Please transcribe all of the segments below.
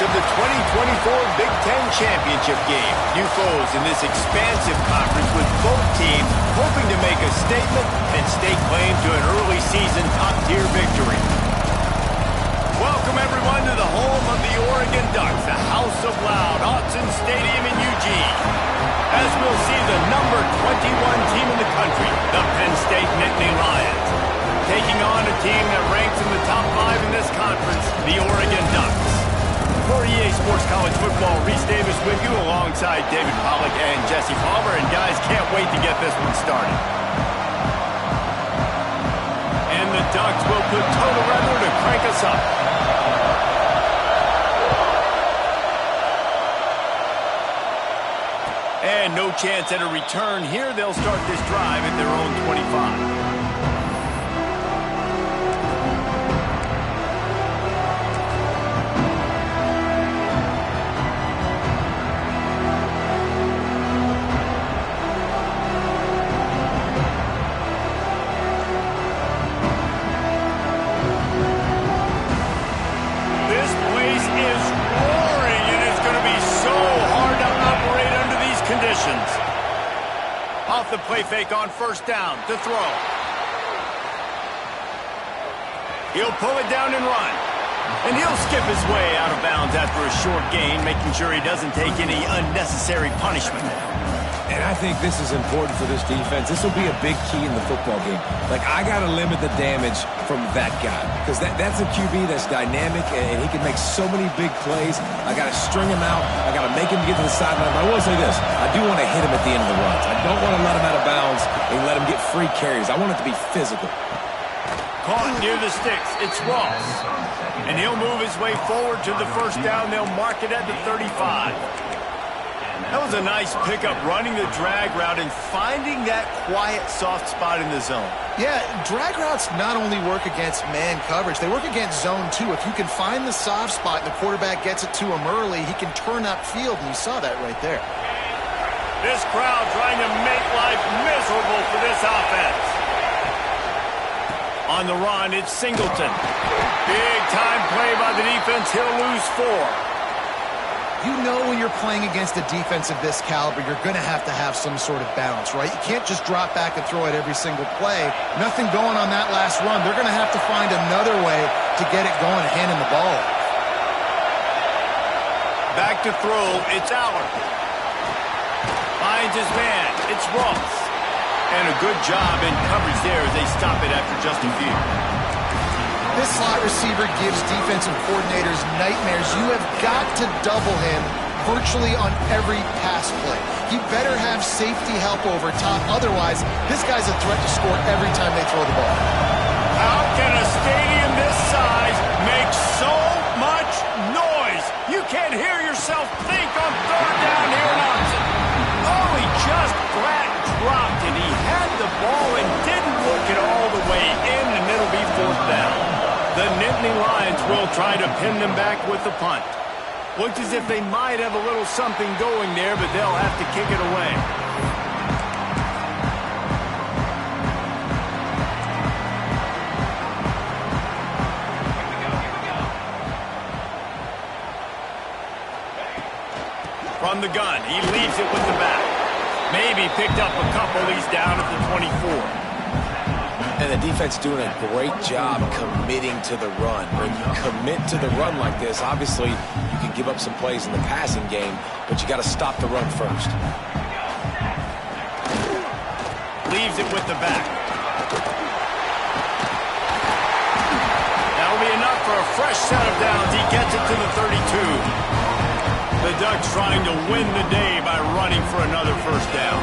of the 2024 Big Ten Championship game. New foes in this expansive conference with both teams hoping to make a statement and stake claim to an early season top-tier victory. Welcome, everyone, to the home of the Oregon Ducks, the House of Loud, Autzen Stadium in Eugene. As we'll see the number 21 team in the country, the Penn State Nittany Lions, taking on a team that ranks in the top 5 in this conference, the Oregon Ducks. For EA Sports College Football, Reese Davis with you alongside David Pollack and Jesse Palmer. And guys, can't wait to get this one started. And the Ducks will put total weather to crank us up. And no chance at a return here. They'll start this drive at their own 25. Off the play fake on first down to throw. He'll pull it down and run. And he'll skip his way out of bounds after a short gain, making sure he doesn't take any unnecessary punishment. And I think this is important for this defense. This will be a big key in the football game. Like, I got to limit the damage from that guy. Because that's a QB that's dynamic, and he can make so many big plays. I got to string him out. I got to make him get to the sideline. But I will say this. I do want to hit him at the end of the runs. I don't want to let him out of bounds and let him get free carries. I want it to be physical. Caught near the sticks. It's Ross. And he'll move his way forward to the first down. They'll mark it at the 35. That was a nice pickup, running the drag route and finding that quiet, soft spot in the zone. Yeah, drag routes not only work against man coverage, they work against zone too. If you can find the soft spot and the quarterback gets it to him early, he can turn upfield, and you saw that right there. This crowd trying to make life miserable for this offense. On the run, it's Singleton. Big time play by the defense. He'll lose 4. You know when you're playing against a defense of this caliber, you're going to have some sort of balance, right? You can't just drop back and throw it every single play. Nothing going on that last run. They're going to have to find another way to get it going and hand him the ball. Back to throw, it's Aller. Finds his man, it's Ross. And a good job in coverage there as they stop it after just a few. This slot receiver gives defensive coordinators nightmares. You have got to double him virtually on every pass play. He better have safety help over top. Otherwise, this guy's a threat to score every time they throw the ball. How can a stadium this size make so much noise? You can't hear yourself think on third down here in Autzen. Oh, he just flat dropped it. He had the ball and didn't look it all the way in, and it'll be fourth down. The Nittany Lions will try to pin them back with the punt. Looks as if they might have a little something going there, but they'll have to kick it away. From the gun, he leaves it with the back. Maybe picked up a couple. He's down at the 24. And the defense doing a great job committing to the run. When you commit to the run like this, obviously you can give up some plays in the passing game, but you got to stop the run first. Leaves it with the back. That'll be enough for a fresh set of downs. He gets it to the 32. The Ducks trying to win the day by running for another first down.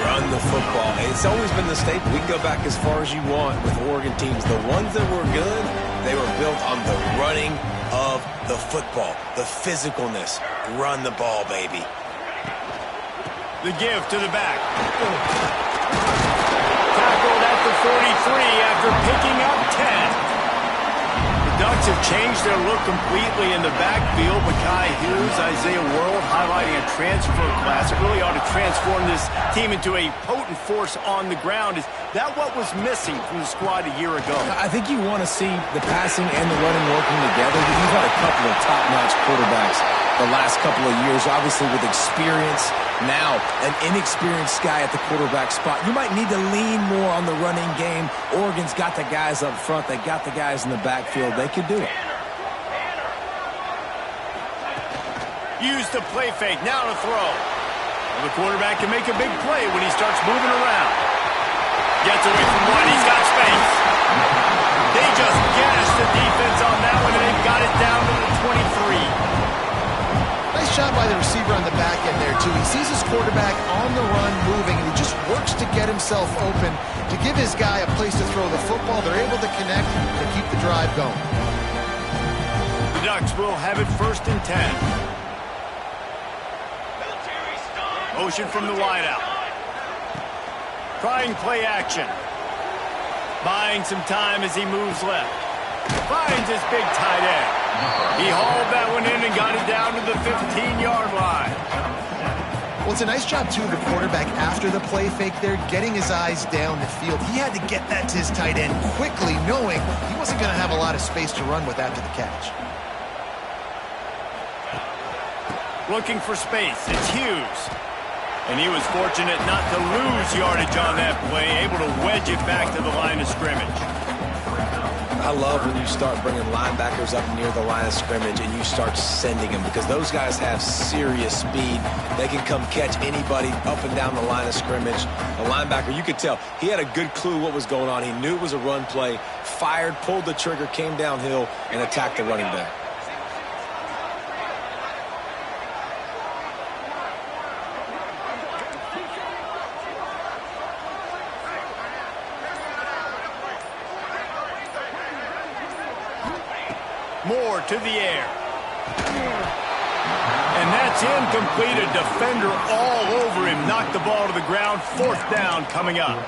Run the football. It's always been the staple. We can go back as far as you want with Oregon teams. The ones that were good, they were built on the running of the football, the physicalness. Run the ball, baby. The give to the back. Tackled at the 43 after picking up 10. The Ducks have changed their look completely in the backfield. Micah Hughes, Isaiah World highlighting a transfer class. It really ought to transform this team into a potent force on the ground. Is that what was missing from the squad a year ago? I think you want to see the passing and the running working together. You've had a couple of top-notch quarterbacks the last couple of years, obviously with experience. Now, an inexperienced guy at the quarterback spot. You might need to lean more on the running game. Oregon's got the guys up front. They got the guys in the backfield. They could do it. Use the play fake. Now to throw. Well, the quarterback can make a big play when he starts moving around. Gets away from one. He's got space. They just gashed the defense on that one, and they've got it down to the 23. Nice job by the receiver on the back end there, too. He sees his quarterback on the run moving, and he just works to get himself open to give his guy a place to throw the football. They're able to connect to keep the drive going. The Ducks will have it 1st and 10. Motion from the wideout. Trying play action. Buying some time as he moves left. Finds his big tight end. He hauled that one in and got it down to the 15-yard line. Well, it's a nice job, too, of the quarterback after the play fake there, getting his eyes down the field. He had to get that to his tight end quickly, knowing he wasn't going to have a lot of space to run with after the catch. Looking for space. It's Hughes. And he was fortunate not to lose yardage on that play, able to wedge it back to the line of scrimmage. I love when you start bringing linebackers up near the line of scrimmage and you start sending them, because those guys have serious speed. They can come catch anybody up and down the line of scrimmage. The linebacker, you could tell, he had a good clue what was going on. He knew it was a run play, fired, pulled the trigger, came downhill, and attacked the running back. Moore to the air. And that's incomplete. A defender all over him. Knocked the ball to the ground. 4th down coming up.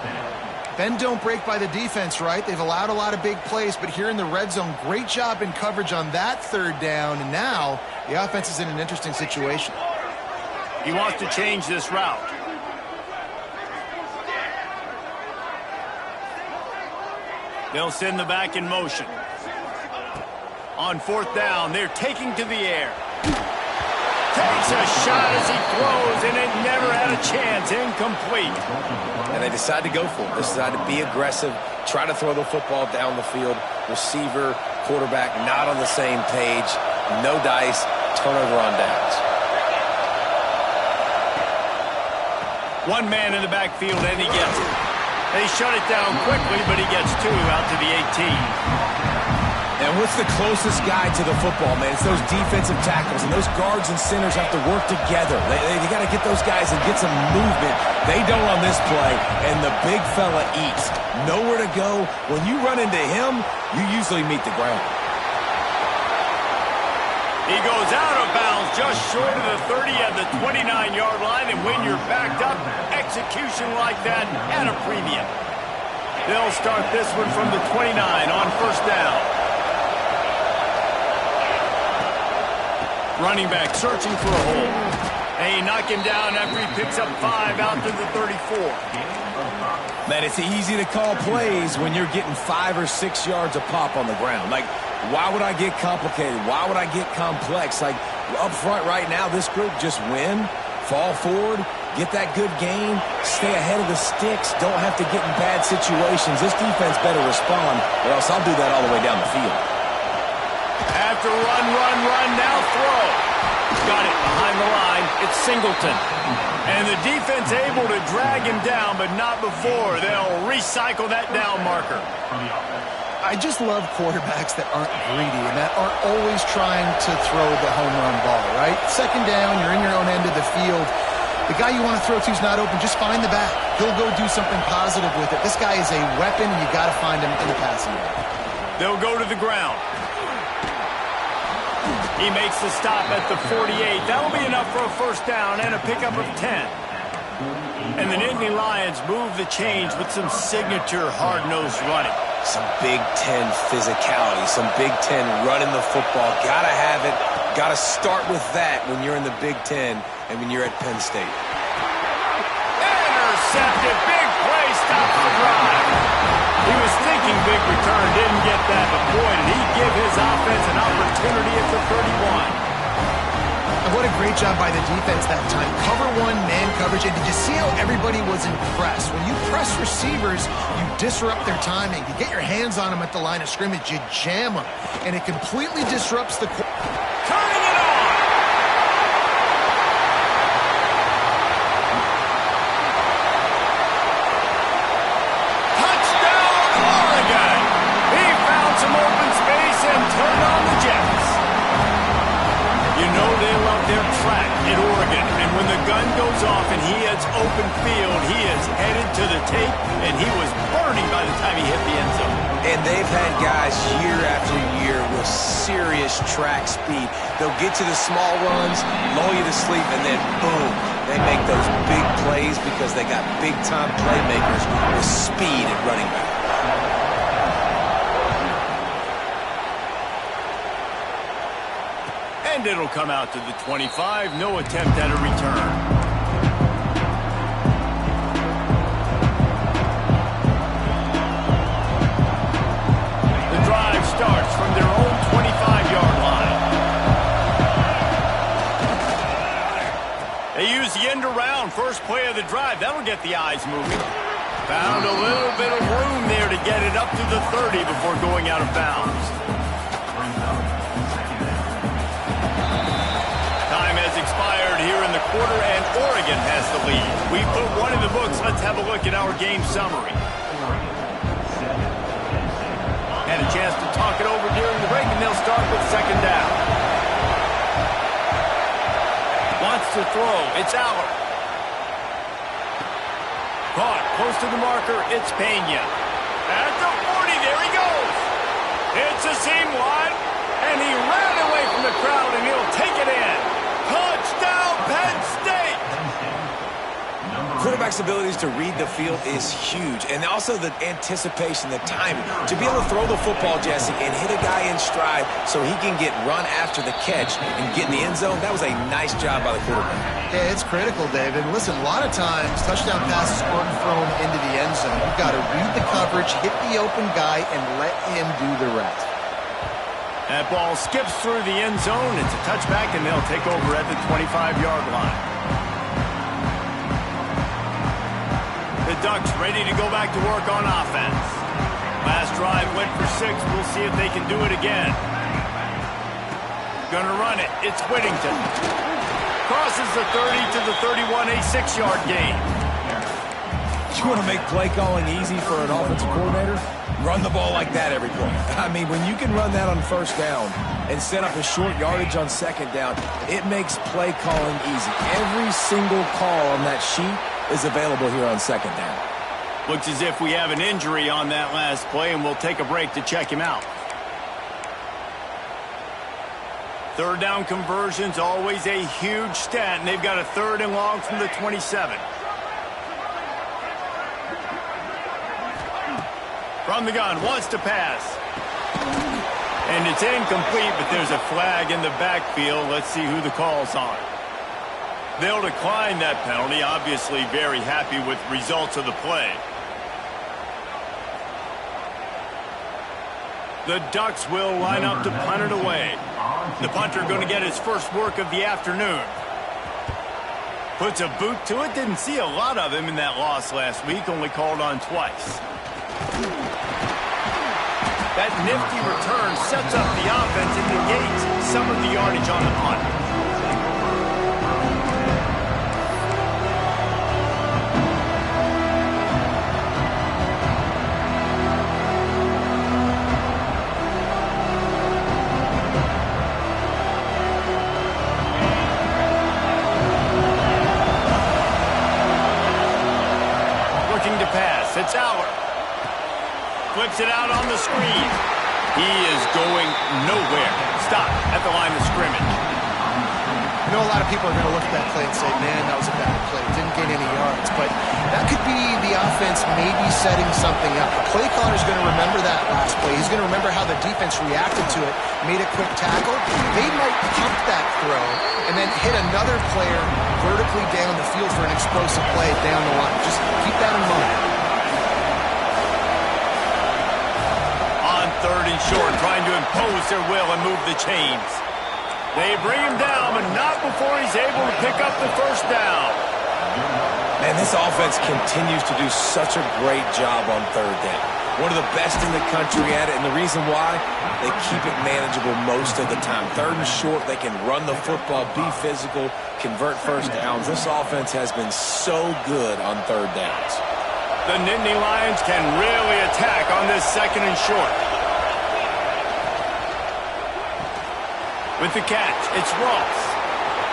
Bend don't break by the defense, right? They've allowed a lot of big plays, but here in the red zone, great job in coverage on that 3rd down. And now the offense is in an interesting situation. He wants to change this route. They'll send the back in motion. On 4th down, they're taking to the air. Takes a shot as he throws, and it never had a chance. Incomplete. And they decide to go for it. They decide to be aggressive, try to throw the football down the field. Receiver, quarterback, not on the same page. No dice, turnover on downs. One man in the backfield, and he gets it. They shut it down quickly, but he gets 2 out to the 18. And what's the closest guy to the football, man? It's those defensive tackles, and those guards and centers have to work together. They got to get those guys and get some movement. They don't on this play, and the big fella eats. Nowhere to go. When you run into him, you usually meet the ground. He goes out of bounds just short of the 30 at the 29-yard line, and when you're backed up, execution like that at a premium. They'll start this one from the 29 on 1st down. Running back searching for a hole. They knock him down after he picks up 5 out to the 34. Man, it's easy to call plays when you're getting 5 or 6 yards a pop on the ground. Like, why would I get complicated? Why would I get complex? Like, up front right now, this group just win, fall forward, get that good gain, stay ahead of the sticks, don't have to get in bad situations. This defense better respond, or else I'll do that all the way down the field. After run, now throw. Got it behind the line. It's Singleton. And the defense able to drag him down, but not before. They'll recycle that down marker. I just love quarterbacks that aren't greedy and that aren't always trying to throw the home run ball, right? 2nd down, you're in your own end of the field. The guy you want to throw to is not open. Just find the back. He'll go do something positive with it. This guy is a weapon, and you got to find him in the passing game. They'll go to the ground. He makes the stop at the 48. That'll be enough for a 1st down and a pickup of 10. And the Nittany Lions move the chains with some signature hard-nosed running. some Big Ten physicality, some Big Ten running the football. Gotta have it. Gotta start with that when you're in the Big Ten and when you're at Penn State. Intercepted. Big play. Stops the drive. He was thinking big return. Didn't get that. But boy, did he give his offense an opportunity at the 31. And what a great job by the defense that time. Cover one, man coverage. And did you see how everybody was impressed? When you press receivers, you disrupt their timing. You get your hands on them at the line of scrimmage. You jam them. And it completely disrupts the... Turning it on! Touchdown, Oregon! He found some open space and turned on the Jets. You know they love their track in Oregon, and when the gun goes off and he hits open field, he is headed to the tape, and he was burning by the time he hit the end zone. And they've had guys year after year with serious track speed. They'll get to the small runs, lull you to sleep, and then boom, they make those big plays because they got big-time playmakers with speed at running back. And it'll come out to the 25. No attempt at a return. The drive starts from their own 25-yard line. They use the end around. First play of the drive. That'll get the eyes moving. Found a little bit of room there to get it up to the 30 before going out of bounds. Expired here in the quarter, and Oregon has the lead. We put one in the books. Let's have a look at our game summary. Had a chance to talk it over during the break, and they'll start with second down. Wants to throw. It's Aller. Caught close to the marker. It's Pena. At the 40, there he goes. It's a seam one, and he ran away from the crowd, and he'll take it in. Touchdown, Penn State! Quarterback's abilities to read the field is huge, and also the anticipation, the timing. To be able to throw the football, Jesse, and hit a guy in stride so he can get run after the catch and get in the end zone, that was a nice job by the quarterback. Yeah, it's critical, Dave. And listen, a lot of times, touchdown passes aren't thrown into the end zone. You've got to read the coverage, hit the open guy, and let him do the rest. That ball skips through the end zone. It's a touchback, and they'll take over at the 25-yard line. The Ducks ready to go back to work on offense. Last drive went for 6. We'll see if they can do it again. Gonna run it. It's Whittington. Crosses the 30 to the 31, a 6-yard gain. You want to make play calling easy for an offensive coordinator? Run the ball like that every play. I mean, when you can run that on first down and set up a short yardage on second down, it makes play calling easy. Every single call on that sheet is available here on second down. Looks as if we have an injury on that last play, and we'll take a break to check him out. Third down conversion's always a huge stat, and they've got a 3rd and long from the 27. From the gun, wants to pass. And it's incomplete, but there's a flag in the backfield. Let's see who the call's on. They'll decline that penalty, obviously very happy with results of the play. The Ducks will line up to punt it away. The punter going to get his first work of the afternoon. Puts a boot to it. Didn't see a lot of him in that loss last week, only called on twice. That nifty return sets up the offense and negates some of the yardage on the punt. Looking to pass. It's Aller. Flips it out on the screen. He is going nowhere. Stop at the line of scrimmage. I know a lot of people are going to look at that play and say, man, that was a bad play. Didn't gain any yards. But that could be the offense maybe setting something up. The play caller's going to remember that last play. He's going to remember how the defense reacted to it, made a quick tackle. They might pump that throw and then hit another player vertically down the field for an explosive play down the line. Just keep that in mind. On 3rd and short, trying to impose their will and move the chains. They bring him down, but not before he's able to pick up the first down. Man, this offense continues to do such a great job on 3rd down. One of the best in the country at it, and the reason why, they keep it manageable most of the time. 3rd and short, they can run the football, be physical, convert first downs. This offense has been so good on 3rd downs. The Nittany Lions can really attack on this 2nd and short. With the catch, it's Ross.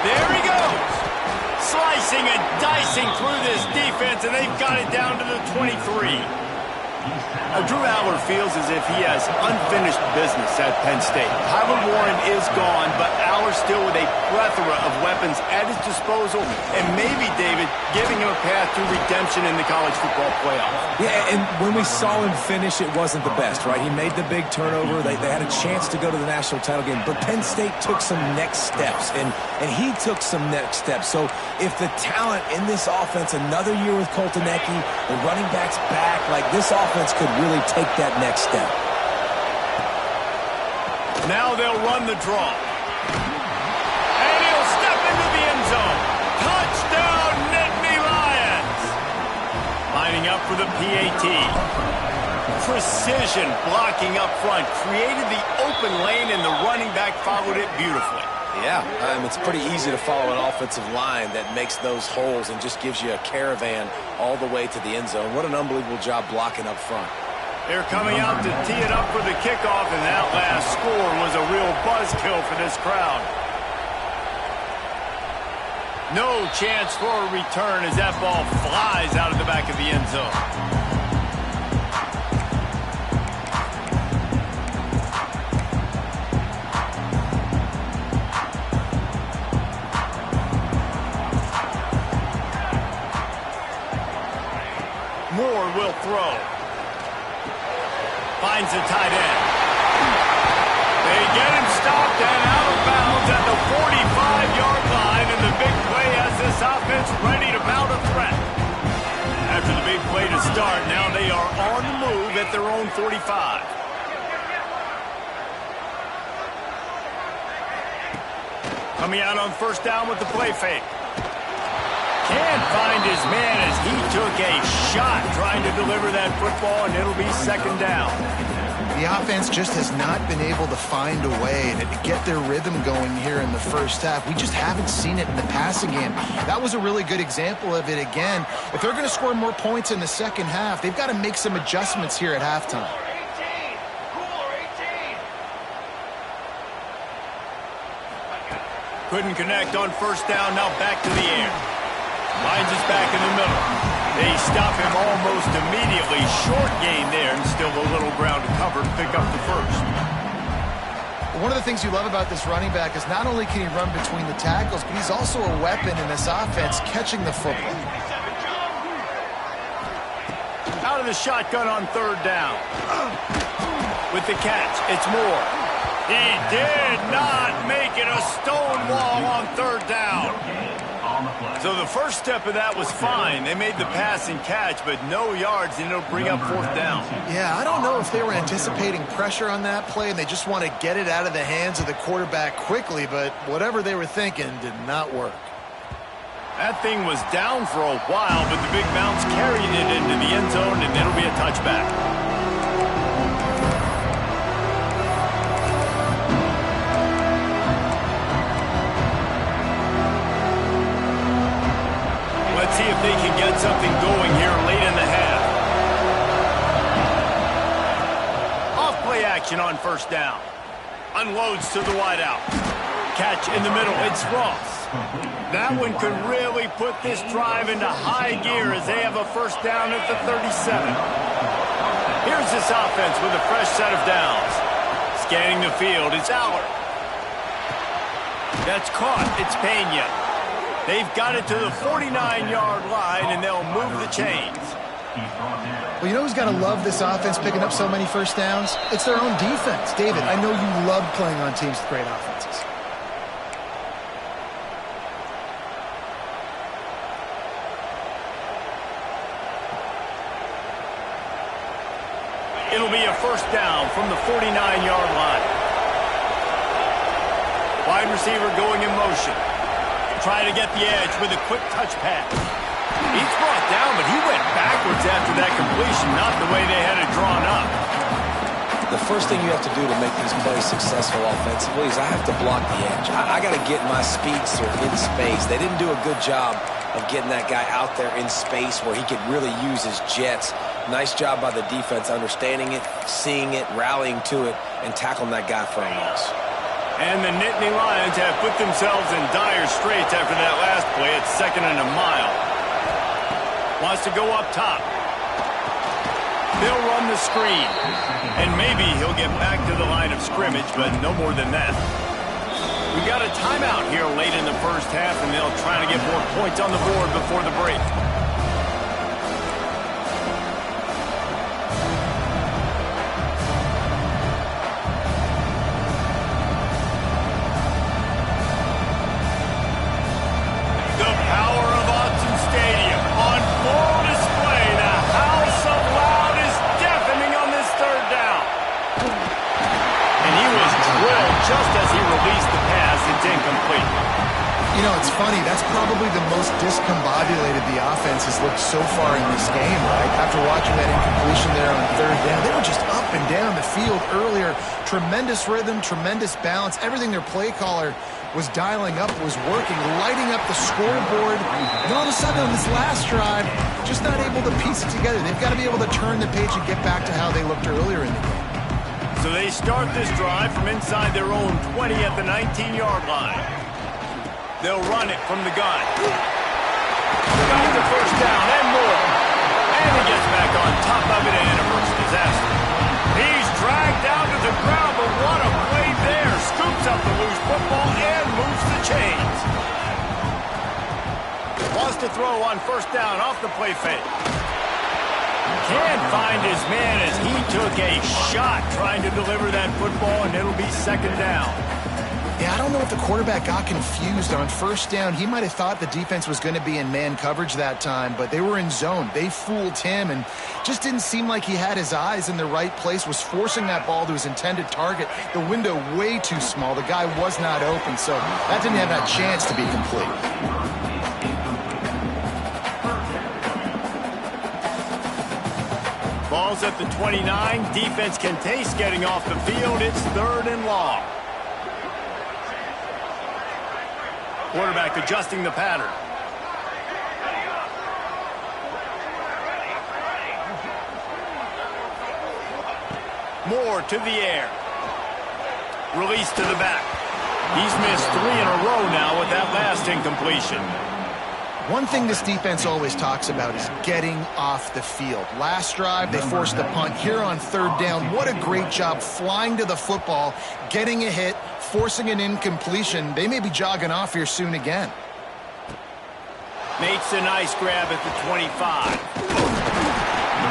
There he goes. Slicing and dicing through this defense, and they've got it down to the 23. Drew Aller feels as if he has unfinished business at Penn State. Tyler Warren is gone, but Aller still with a plethora of weapons at his disposal, and maybe, David, giving him a path to redemption in the college football playoff. Yeah, and when we saw him finish, it wasn't the best, right? He made the big turnover. They had a chance to go to the national title game, but Penn State took some next steps, and he took some next steps. So if the talent in this offense, another year with Colton Ecke, the running backs back, like this offense could really take that next step. Now they'll run the draw. And he'll step into the end zone. Touchdown, Nittany Lions. Lining up for the PAT. Precision blocking up front. Created the open lane, and the running back followed it beautifully. Yeah, it's pretty easy to follow an offensive line that makes those holes and just gives you a caravan all the way to the end zone. What an unbelievable job blocking up front. They're coming out to tee it up for the kickoff, and that last score was a real buzzkill for this crowd. No chance for a return as that ball flies out of the back of the end zone. Moore will throw. Finds the tight end. They get him stopped and out of bounds at the 45-yard line, and the big play has this offense ready to mount a threat. After the big play to start, now they are on the move at their own 45. Coming out on 1st down with the play fake. Can't find his man as he took a shot trying to deliver that football, and it'll be 2nd down. The offense just has not been able to find a way to get their rhythm going here in the first half. We just haven't seen it in the passing game. That was a really good example of it again. If they're going to score more points in the second half, they've got to make some adjustments here at halftime. Couldn't connect on 1st down, now back to the air. Finds us back in the middle. They stop him almost immediately. Short gain there, and still a little ground to cover to pick up the first. One of the things you love about this running back is not only can he run between the tackles, but he's also a weapon in this offense catching the football. Out of the shotgun on 3rd down. With the catch, it's Moore. He did not make it a stone wall on 3rd down. So the first step of that was fine. They made the pass and catch, but no yards, and it'll bring up 4th down. Yeah, I don't know if they were anticipating pressure on that play, and they just want to get it out of the hands of the quarterback quickly, but whatever they were thinking did not work. That thing was down for a while, but the big bounce carried it into the end zone, and it'll be a touchback. Let's see if they can get something going here late in the half. Off play action on 1st down. Unloads to the wideout. Catch in the middle. It's Ross. That one could really put this drive into high gear as they have a 1st down at the 37. Here's this offense with a fresh set of downs. Scanning the field, it's Aller. That's caught. It's Pena. They've got it to the 49-yard line, and they'll move the chains. Well, you know who's got to love this offense picking up so many first downs? It's their own defense. David, I know you love playing on teams with great offenses. It'll be a first down from the 49-yard line. Wide receiver going in motion. Trying to get the edge with a quick touch pass. He's brought down, but he went backwards after that completion, not the way they had it drawn up. The first thing you have to do to make these plays successful offensively is I have to block the edge. I got to get my speedster in space. They didn't do a good job of getting that guy out there in space where he could really use his jets. Nice job by the defense understanding it, seeing it, rallying to it, and tackling that guy for a loss. And the Nittany Lions have put themselves in dire straits after that last play. It's 2nd and a mile. Wants to go up top. They'll run the screen. And maybe he'll get back to the line of scrimmage, but no more than that. We got a timeout here late in the first half, and they'll try to get more points on the board before the break. Just as he released the pass, it's incomplete. You know, it's funny. That's probably the most discombobulated the offense has looked so far in this game, right? After watching that incompletion there on 3rd down, they were just up and down the field earlier. Tremendous rhythm, tremendous balance. Everything their play caller was dialing up was working, lighting up the scoreboard. And all of a sudden on this last drive, just not able to piece it together. They've got to be able to turn the page and get back to how they looked earlier in the game. So they start this drive from inside their own 20 at the 19-yard line. They'll run it from the gun. Got the first down and more. And he gets back on top of it and averts disaster. He's dragged down to the ground, but what a play there. Scoops up the loose football and moves the chains. Wants to throw on first down off the play fake. Can't find his man as he took a shot trying to deliver that football, and it'll be 2nd down. Yeah, I don't know if the quarterback got confused on first down. He might have thought the defense was going to be in man coverage that time, but they were in zone. They fooled him and just didn't seem like he had his eyes in the right place, was forcing that ball to his intended target. The window way too small. The guy was not open, so that didn't have that chance to be complete. Ball's at the 29. Defense can taste getting off the field. It's 3rd and long. Quarterback adjusting the pattern. Moore to the air. Release to the back. He's missed 3 in a row now with that last incompletion. One thing this defense always talks about is getting off the field. Last drive, they forced the punt. Here on 3rd down, what a great job flying to the football, getting a hit, forcing an incompletion. They may be jogging off here soon again. Makes a nice grab at the 25.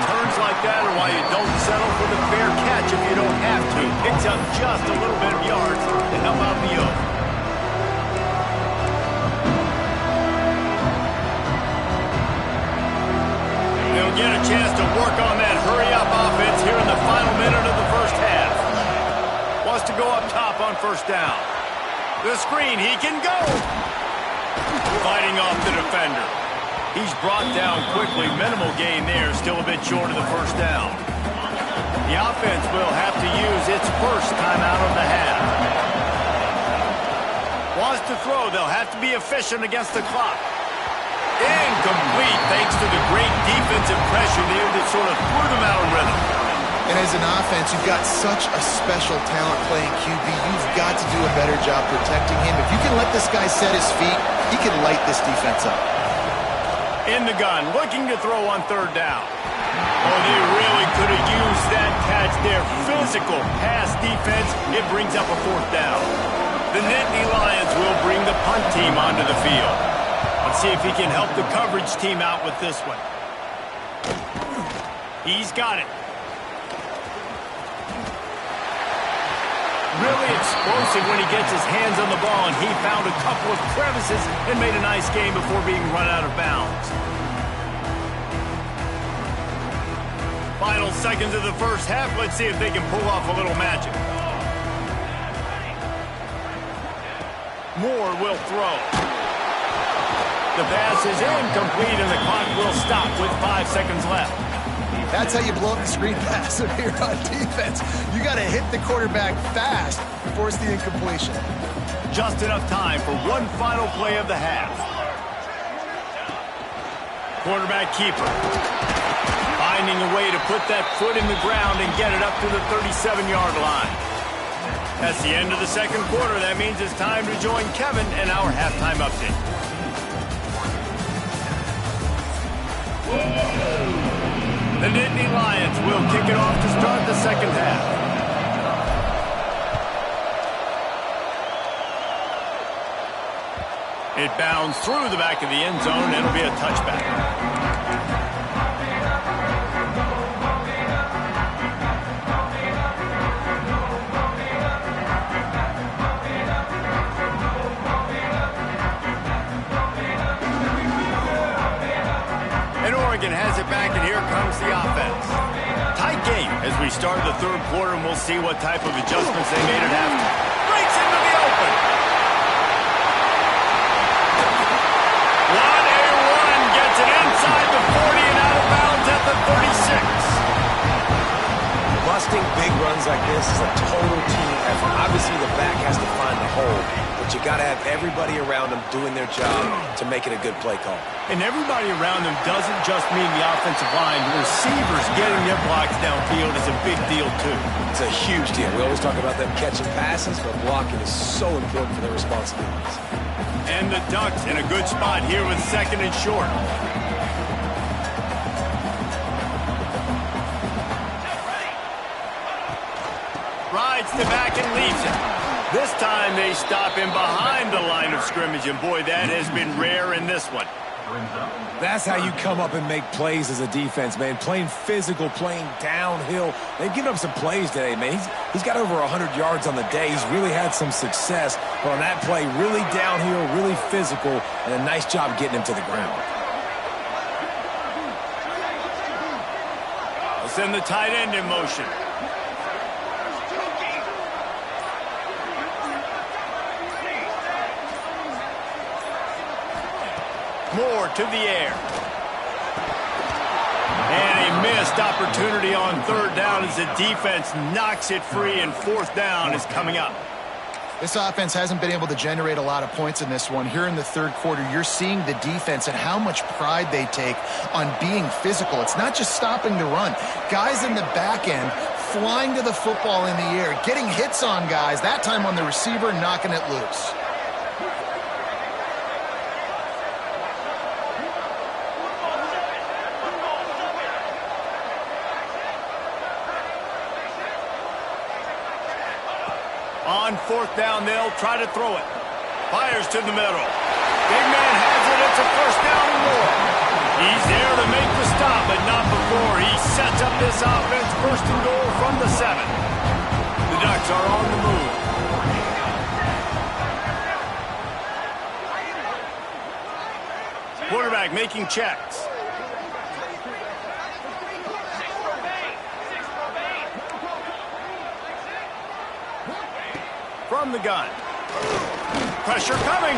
Turns like that are why you don't settle for the fair catch if you don't have to. Picks up just a little bit of yards to help out the Oaks. They'll get a chance to work on that hurry-up offense here in the final minute of the first half. Wants to go up top on first down. The screen, he can go. Fighting off the defender. He's brought down quickly. Minimal gain there, still a bit short of the first down. The offense will have to use its first timeout of the half. Wants to throw. They'll have to be efficient against the clock. Incomplete thanks to the great defensive pressure there that sort of threw them out of rhythm. And as an offense, you've got such a special talent playing QB. You've got to do a better job protecting him. If you can let this guy set his feet, he can light this defense up. In the gun, looking to throw on 3rd down. Oh, they really could have used that catch there. Physical pass defense. It brings up a 4th down. The Nittany Lions will bring the punt team onto the field. Let's see if he can help the coverage team out with this one. He's got it. Really explosive when he gets his hands on the ball, and he found a couple of crevices and made a nice game before being run out of bounds. Final seconds of the first half. Let's see if they can pull off a little magic. Moore will throw. The pass is incomplete, and the clock will stop with 5 seconds left. That's how you blow up the screen pass here on defense. You got to hit the quarterback fast to force the incompletion. Just enough time for one final play of the half. Quarterback keeper. Finding a way to put that foot in the ground and get it up to the 37-yard line. That's the end of the second quarter. That means it's time to join Kevin and our halftime update. The Nittany Lions will kick it off to start the second half. It bounds through the back of the end zone, and it'll be a touchback. Has it back, and here comes the offense. Tight game as we start the third quarter, and we'll see what type of adjustments they made at halftime. Breaks into the open. 1-A-1 gets it inside the 40 and out of bounds at the 36. Busting big runs like this is a total team effort. Obviously, the back has to find the hole, but you got to have everybody around them doing their job to make it a good play call. And everybody around them doesn't just mean the offensive line. Receivers getting their blocks downfield is a big deal, too. It's a huge deal. We always talk about them catching passes, but blocking is so important for their responsibilities. And the Ducks in a good spot here with second and short. Rides to back and leaves it. This time they stop him behind the line of scrimmage, and boy, that has been rare in this one. That's how you come up and make plays as a defense, man. Playing physical, playing downhill. They've given up some plays today, man. He's got over 100 yards on the day. He's really had some success. But on that play, really downhill, really physical, and a nice job getting him to the ground. I'll send the tight end in motion. Moore to the air. And a missed opportunity on third down as the defense knocks it free, and fourth down is coming up. This offense hasn't been able to generate a lot of points in this one. Here in the third quarter, you're seeing the defense and how much pride they take on being physical. It's not just stopping the run. Guys in the back end flying to the football in the air, getting hits on guys, that time on the receiver, knocking it loose. On fourth down, they'll try to throw it. Fires to the middle. Big man has it. It's a first down and more. He's there to make the stop, but not before. He sets up this offense first and goal from the 7. The Ducks are on the move. Quarterback making checks. From the gun. Pressure coming.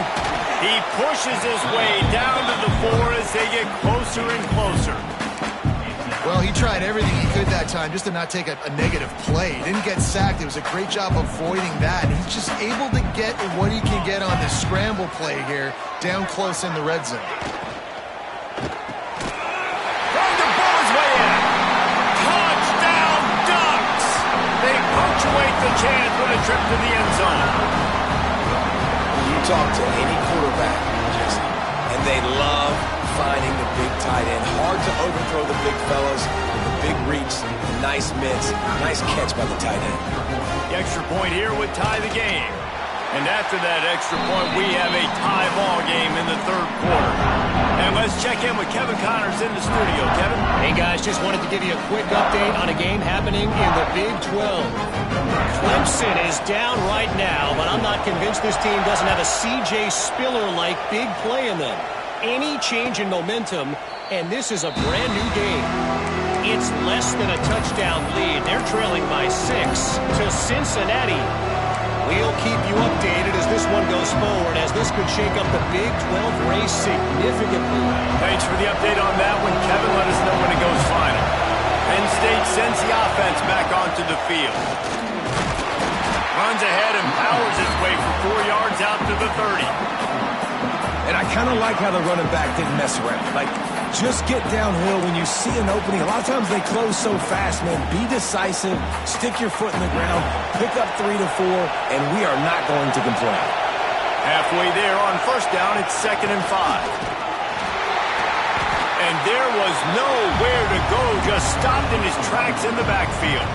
He pushes his way down to the 4 as they get closer and closer. Well, he tried everything he could that time just to not take a negative play. He didn't get sacked. It was a great job avoiding that. And he's just able to get what he can get on this scramble play here down close in the red zone. Trying to blow his way in. Touchdown, Ducks! They punctuate the chance with a trip to the end zone. You talk to any quarterback, Jesse, and they love finding the big tight end. Hard to overthrow the big fellas with the big reach, the nice mitts, nice catch by the tight end. The extra point here would tie the game. And after that extra point, we have a tie ball game in the third quarter. And let's check in with Kevin Connors in the studio. Kevin? Hey, guys, just wanted to give you a quick update on a game happening in the Big 12. Clemson is down right now, but I'm not convinced this team doesn't have a C.J. Spiller-like big play in them. Any change in momentum, and this is a brand-new game. It's less than a touchdown lead. They're trailing by 6 to Cincinnati. We'll keep you updated as this one goes forward, as this could shake up the Big 12 race significantly. Thanks for the update on that one, Kevin. Let us know when it goes final. Penn State sends the offense back onto the field. Runs ahead and powers his way for 4 yards out to the 30. And I kind of like how the running back didn't mess around. Like, just get downhill when you see an opening. A lot of times they close so fast, man. Be decisive, stick your foot in the ground, pick up 3 to 4, and we are not going to complain. Halfway there on first down, it's 2nd and 5. And there was nowhere to go, just stopped in his tracks in the backfield.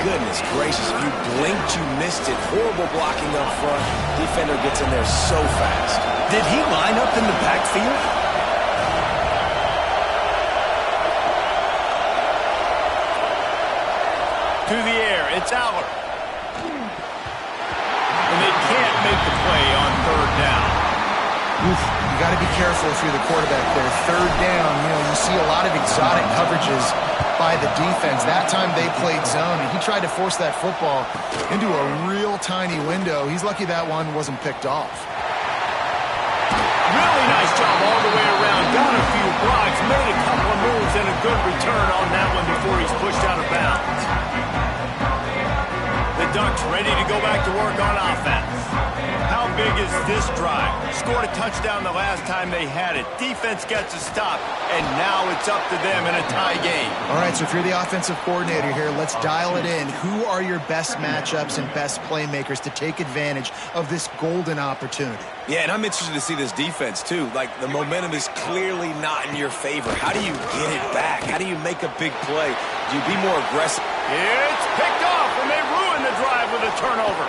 Goodness gracious, if you blinked, you missed it. Horrible blocking up front. Defender gets in there so fast. Did he line up in the backfield? To the air, it's Aller. And they can't make the play on 3rd down. You got to be careful if you're the quarterback there. 3rd down, you see a lot of exotic coverages by the defense. That time they played zone, and he tried to force that football into a real tiny window. He's lucky that one wasn't picked off. Really nice job all the way around. Got a few blocks, made a couple of moves, and a good return on that one before he's pushed out of bounds. The Ducks ready to go back to work on offense. How big is this drive? Scored a touchdown the last time they had it. Defense gets a stop, and now it's up to them in a tie game. All right, so if you're the offensive coordinator here, let's dial it in. Who are your best matchups and best playmakers to take advantage of this golden opportunity? Yeah, and I'm interested to see this defense, too. Like, the momentum is clearly not in your favor. How do you get it back? How do you make a big play? Do you be more aggressive? It's picked off, and they ruin the drive with a turnover.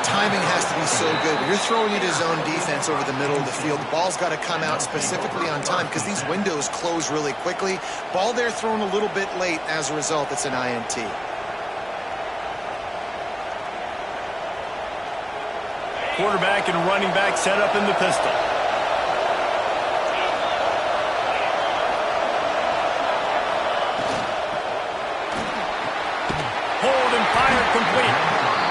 Timing has to be so good. You're throwing it his own defense over the middle of the field. The ball's got to come out specifically on time because these windows close really quickly. Ball there thrown a little bit late. As a result, it's an INT. Quarterback and running back set up in the pistol. Hold and fire complete.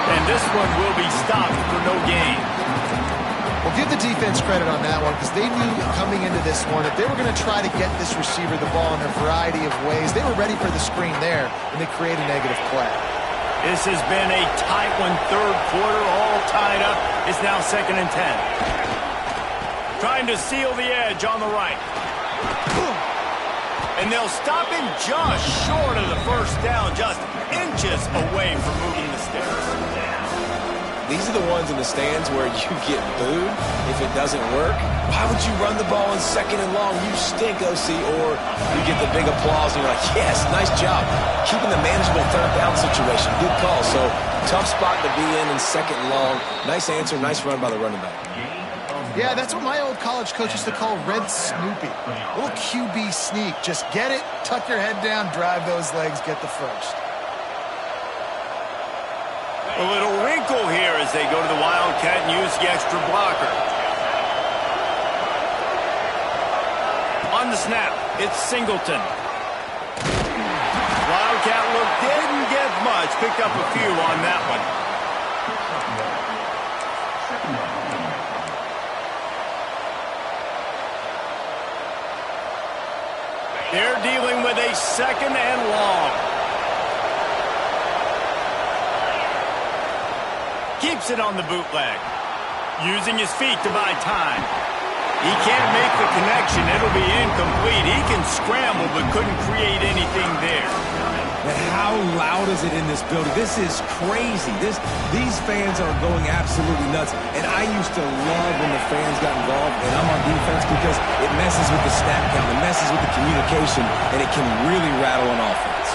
And this one will be stopped for no gain. Well, give the defense credit on that one because they knew coming into this one that they were going to try to get this receiver the ball in a variety of ways. They were ready for the screen there, and they create a negative play. This has been a tight one, 3rd quarter, all tied up. It's now 2nd and 10. Trying to seal the edge on the right. And they'll stop him just short of the first down, just inches away from moving the sticks. These are the ones in the stands where you get booed if it doesn't work. Why would you run the ball in 2nd and long? You stink, OC. Or you get the big applause and you're like, yes, nice job. Keeping the manageable 3rd down situation. Good call. So tough spot to be in 2nd and long. Nice answer, nice run by the running back. Yeah, that's what my old college coach used to call Red Snoopy. A little QB sneak. Just get it, tuck your head down, drive those legs, get the first. A little wrinkle here as they go to the Wildcat and use the extra blocker. On the snap, it's Singleton. Wildcat look didn't get much. Picked up a few on that one. They're dealing with a 2nd and long. Keeps it on the bootleg. Using his feet to buy time. He can't make the connection. It'll be incomplete. He can scramble but couldn't create anything there. But how loud is it in this building? This is crazy. These fans are going absolutely nuts. And I used to love when the fans got involved, and I'm on defense because it messes with the snap count, it messes with the communication, and it can really rattle an offense.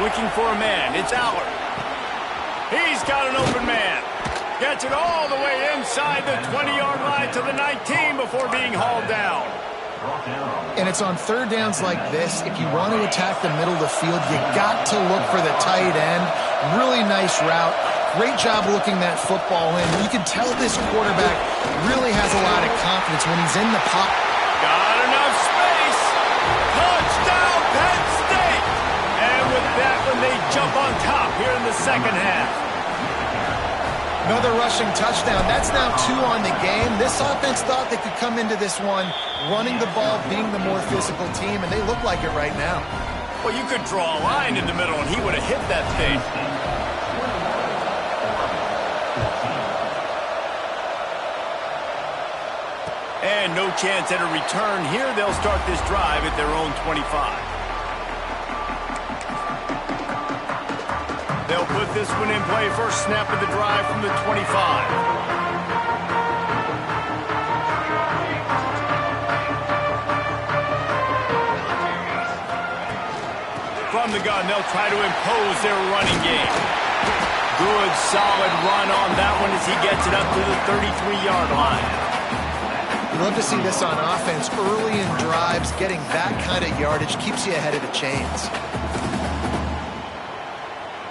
Looking for a man. It's Aller. He's got an open man. Gets it all the way inside the 20-yard line to the 19 before being hauled down. And it's on third downs like this. If you want to attack the middle of the field, you got to look for the tight end. Really nice route. Great job looking that football in. You can tell this quarterback really has a lot of confidence when he's in the pocket. Got enough space. Touchdown, Penn State. And with that one, they jump on top here in the second half. Another rushing touchdown. That's now 2 on the game. This offense thought they could come into this one running the ball, being the more physical team, and they look like it right now. Well, you could draw a line in the middle, and he would have hit that thing. And no chance at a return here. They'll start this drive at their own 25. They'll put this one in play. First snap of the drive from the 25. From the gun, they'll try to impose their running game. Good, solid run on that one as he gets it up to the 33-yard line. You love to see this on offense. Early in drives, getting that kind of yardage keeps you ahead of the chains.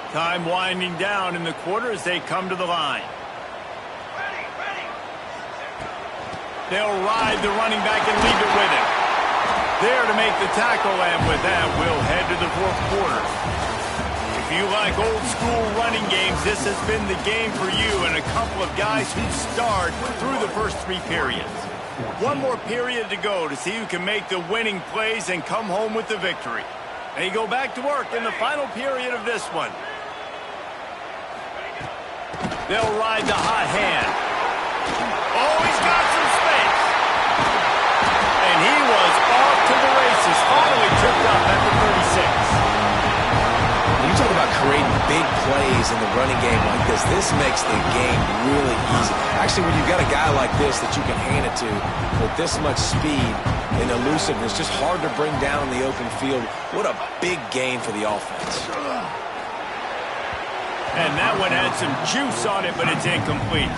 Time winding down in the quarter as they come to the line. They'll ride the running back and leave it with him. There to make the tackle, and with that, we'll head to the fourth quarter. If you like old school running games, this has been the game for you and a couple of guys who starred through the first 3 periods. One more period to go to see who can make the winning plays and come home with the victory. They go back to work in the final period of this one. They'll ride the hot hand. Oh, he's got some space. And he was off to the races. Finally tripped up at the 36. When you talk about creating big plays in the running game like this makes the game really easy. Actually, when you've got a guy like this that you can hand it to with this much speed and elusiveness, just hard to bring down in the open field. What a big game for the offense. And that one had some juice on it, but it's incomplete.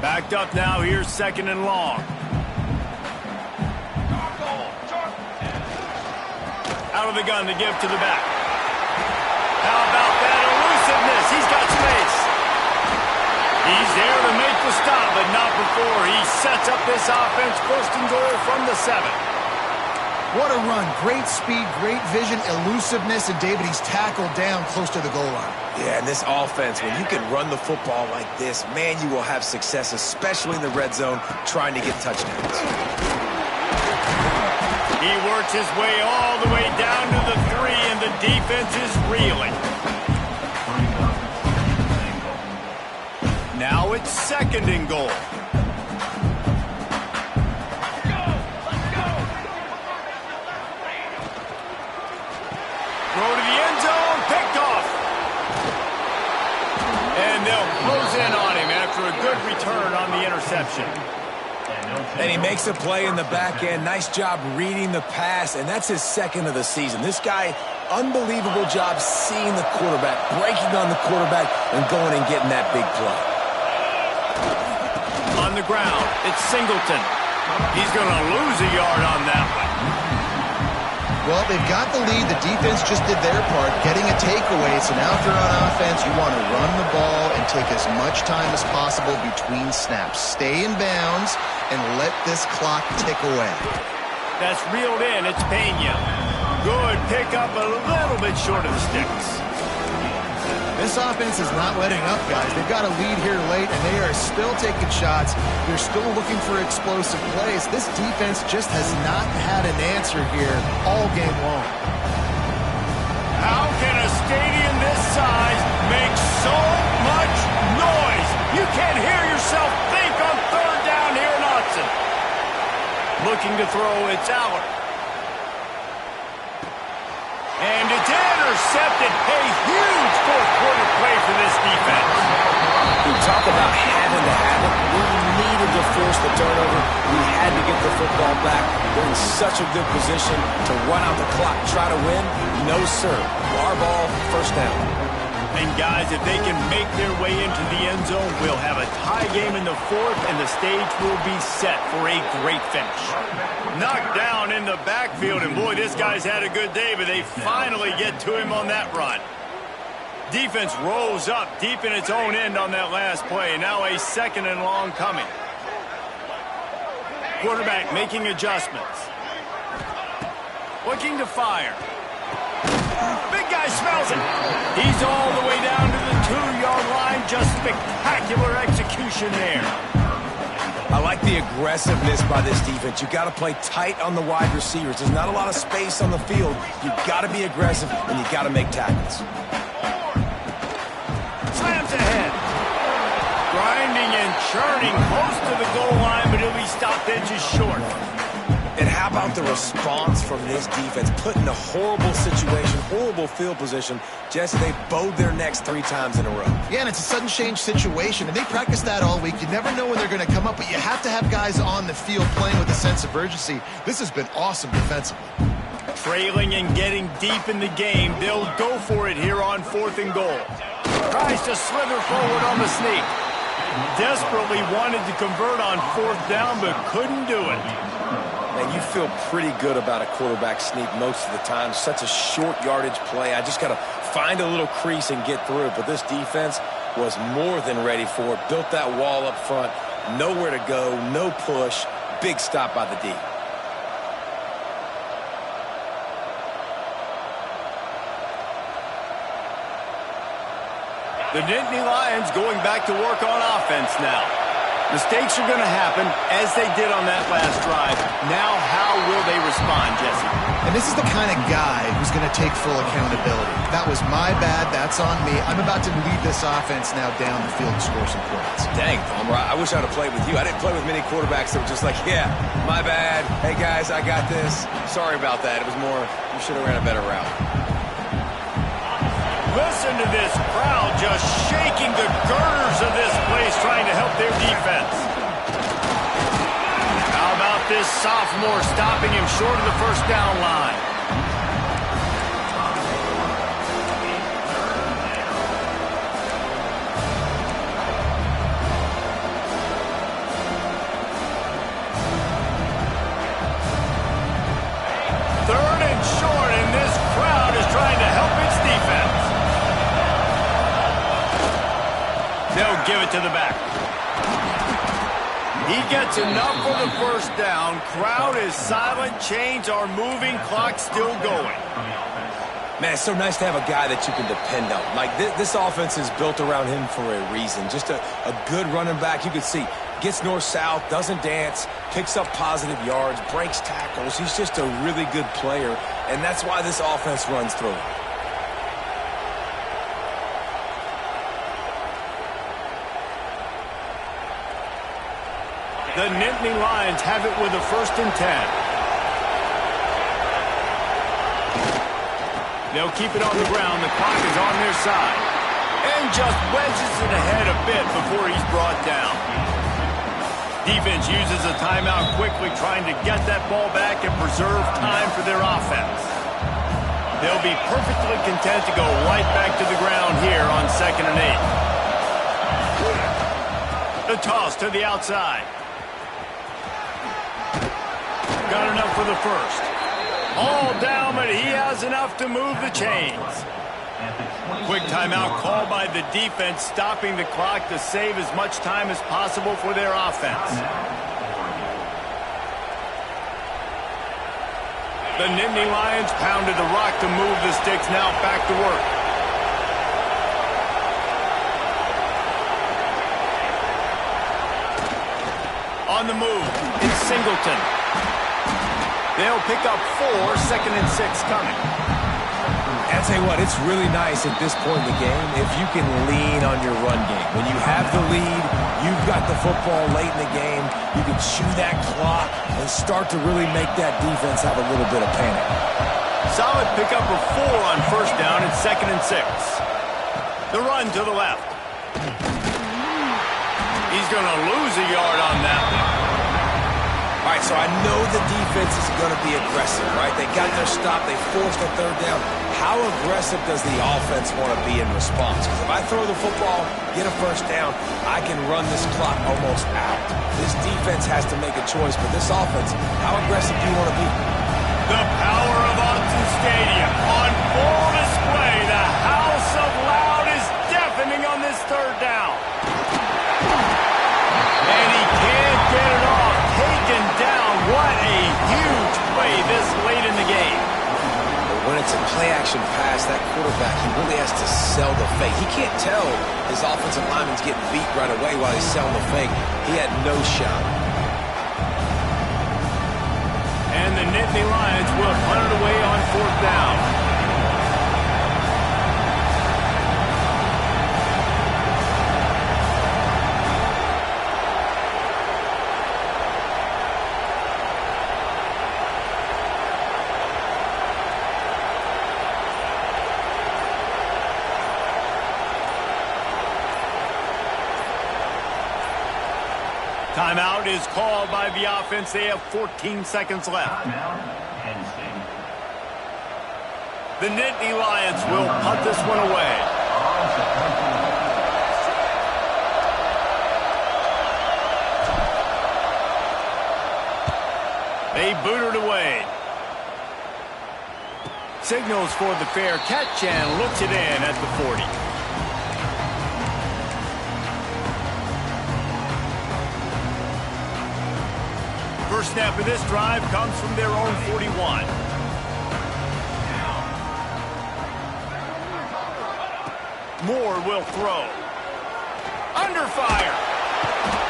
Backed up now. Here's second and long. Out of the gun to give to the back. How about that elusiveness? He's got space. He's there to make the stop, but not before he sets up this offense. First and goal from the 7. What a run. Great speed, great vision, elusiveness, and David, he's tackled down close to the goal line. Yeah, and this offense, when you can run the football like this, man, you will have success, especially in the red zone, trying to get touchdowns. He works his way all the way down to the 3, and the defense is reeling. Now it's second and goal. Throw to the end zone, picked off. And they'll close in on him after a good return on the interception. And he makes a play in the back end. Nice job reading the pass, and that's his second of the season. This guy, unbelievable job seeing the quarterback, breaking on the quarterback, and going and getting that big play. On the ground, it's Singleton. He's going to lose a yard on that one. Well, they've got the lead. The defense just did their part, getting a takeaway. So now if you're on offense, you want to run the ball and take as much time as possible between snaps. Stay in bounds and let this clock tick away. That's reeled in. It's Pena. Good pickup, a little bit short of the sticks. This offense is not letting up, guys. They've got a lead here late, and they are still taking shots. They're still looking for explosive plays. This defense just has not had an answer here all game long. How can a stadium this size make so much noise? You can't hear yourself think on third down here in Autzen. Looking to throw, it's Aller. And it's intercepted. A huge fourth-quarter play for this defense. We talk about having to have it. We needed to force force the turnover. We had to get the football back. They're in such a good position to run out the clock, try to win. No, sir. Our ball, first down. And guys, if they can make their way into the end zone, we'll have a tie game in the fourth, and the stage will be set for a great finish. Knocked down in the backfield, and boy, this guy's had a good day, but they finally get to him on that run. Defense rolls up deep in its own end on that last play. Now a second and long coming. Quarterback making adjustments. Looking to fire. Big guy smells it. He's all the way down to the 2-yard line. Just spectacular execution there. I like the aggressiveness by this defense. You got to play tight on the wide receivers. There's not a lot of space on the field. You got to be aggressive, and you got to make tackles. Slams ahead. Grinding and churning close to the goal line, but he'll be stopped edges short. And how about the response from this defense? Put in a horrible situation, horrible field position. Jesse, they bowed their necks 3 times in a row. Yeah, and it's a sudden change situation, and they practice that all week. You never know when they're going to come up, but you have to have guys on the field playing with a sense of urgency. This has been awesome defensively. Trailing and getting deep in the game, they'll go for it here on 4th and goal. Tries to slither forward on the sneak. Desperately wanted to convert on 4th down, but couldn't do it. Man, you feel pretty good about a quarterback sneak most of the time. Such a short yardage play. I just got to find a little crease and get through it. But this defense was more than ready for it. Built that wall up front. Nowhere to go, no push. Big stop by the D. The Nittany Lions going back to work on offense now. Mistakes are going to happen, as they did on that last drive. Now, how will they respond, Jesse? And this is the kind of guy who's going to take full accountability. That was my bad. That's on me. I'm about to lead this offense now down the field and score some points. Dang, Palmer, I wish I would have played with you. I didn't play with many quarterbacks that were just like, yeah, my bad. Hey, guys, I got this. Sorry about that. It was more, you should have ran a better route. Listen to this crowd just shaking the girders of this place, trying to help their defense. How about this sophomore stopping him short of the first down line? Third and short, and this crowd is trying to help its defense. They'll give it to the back. He gets enough for the first down. Crowd is silent. Chains are moving. Clock still going. Man, it's so nice to have a guy that you can depend on. Like, this offense is built around him for a reason. Just a good running back. You can see, gets north-south, doesn't dance, picks up positive yards, breaks tackles. He's just a really good player, and that's why this offense runs through him. The Nittany Lions have it with a 1st and 10. They'll keep it on the ground. The clock is on their side. And just wedges it ahead a bit before he's brought down. Defense uses a timeout quickly, trying to get that ball back and preserve time for their offense. They'll be perfectly content to go right back to the ground here on 2nd and 8. The toss to the outside. Got enough for the first. All down, but he has enough to move the chains. Quick timeout called by the defense, stopping the clock to save as much time as possible for their offense. The Nittany Lions pounded the rock to move the sticks, now back to work. On the move, it's Singleton. They'll pick up 4, 2nd and 6 coming. I'll tell you what, it's really nice at this point in the game if you can lean on your run game. When you have the lead, you've got the football late in the game, you can chew that clock and start to really make that defense have a little bit of panic. Solid pickup of 4 on 1st down and 2nd and 6. The run to the left. He's going to lose a yard on that one. All right, so I know the defense is going to be aggressive, right? They got their stop. They forced a third down. How aggressive does the offense want to be in response? Because if I throw the football, get a first down, I can run this clock almost out. This defense has to make a choice, but this offense, how aggressive do you want to be? The power of Autzen Stadium on full display. The house of loud is deafening on this third down. And he can't get it off. Taken down. What a huge play this late in the game. But when it's a play-action pass, that quarterback, he really has to sell the fake. He can't tell his offensive lineman's getting beat right away while he's selling the fake. He had no shot. And the Nittany Lions will punt it away on fourth down. Timeout is called by the offense. They have 14 seconds left. The Nittany Lions will punt this one away. They boot it away. Signals for the fair catch and looks it in at the 40. First snap of this drive comes from their own 41. Moore will throw. Under fire.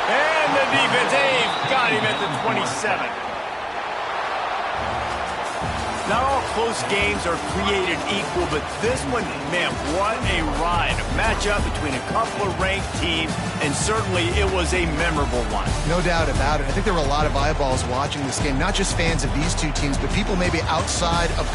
And the defense, they've got him at the 27. Not all close games are created equal, but this one, man, what a ride. A matchup between a couple of ranked teams, and certainly it was a memorable one. No doubt about it. I think there were a lot of eyeballs watching this game, not just fans of these two teams, but people maybe outside of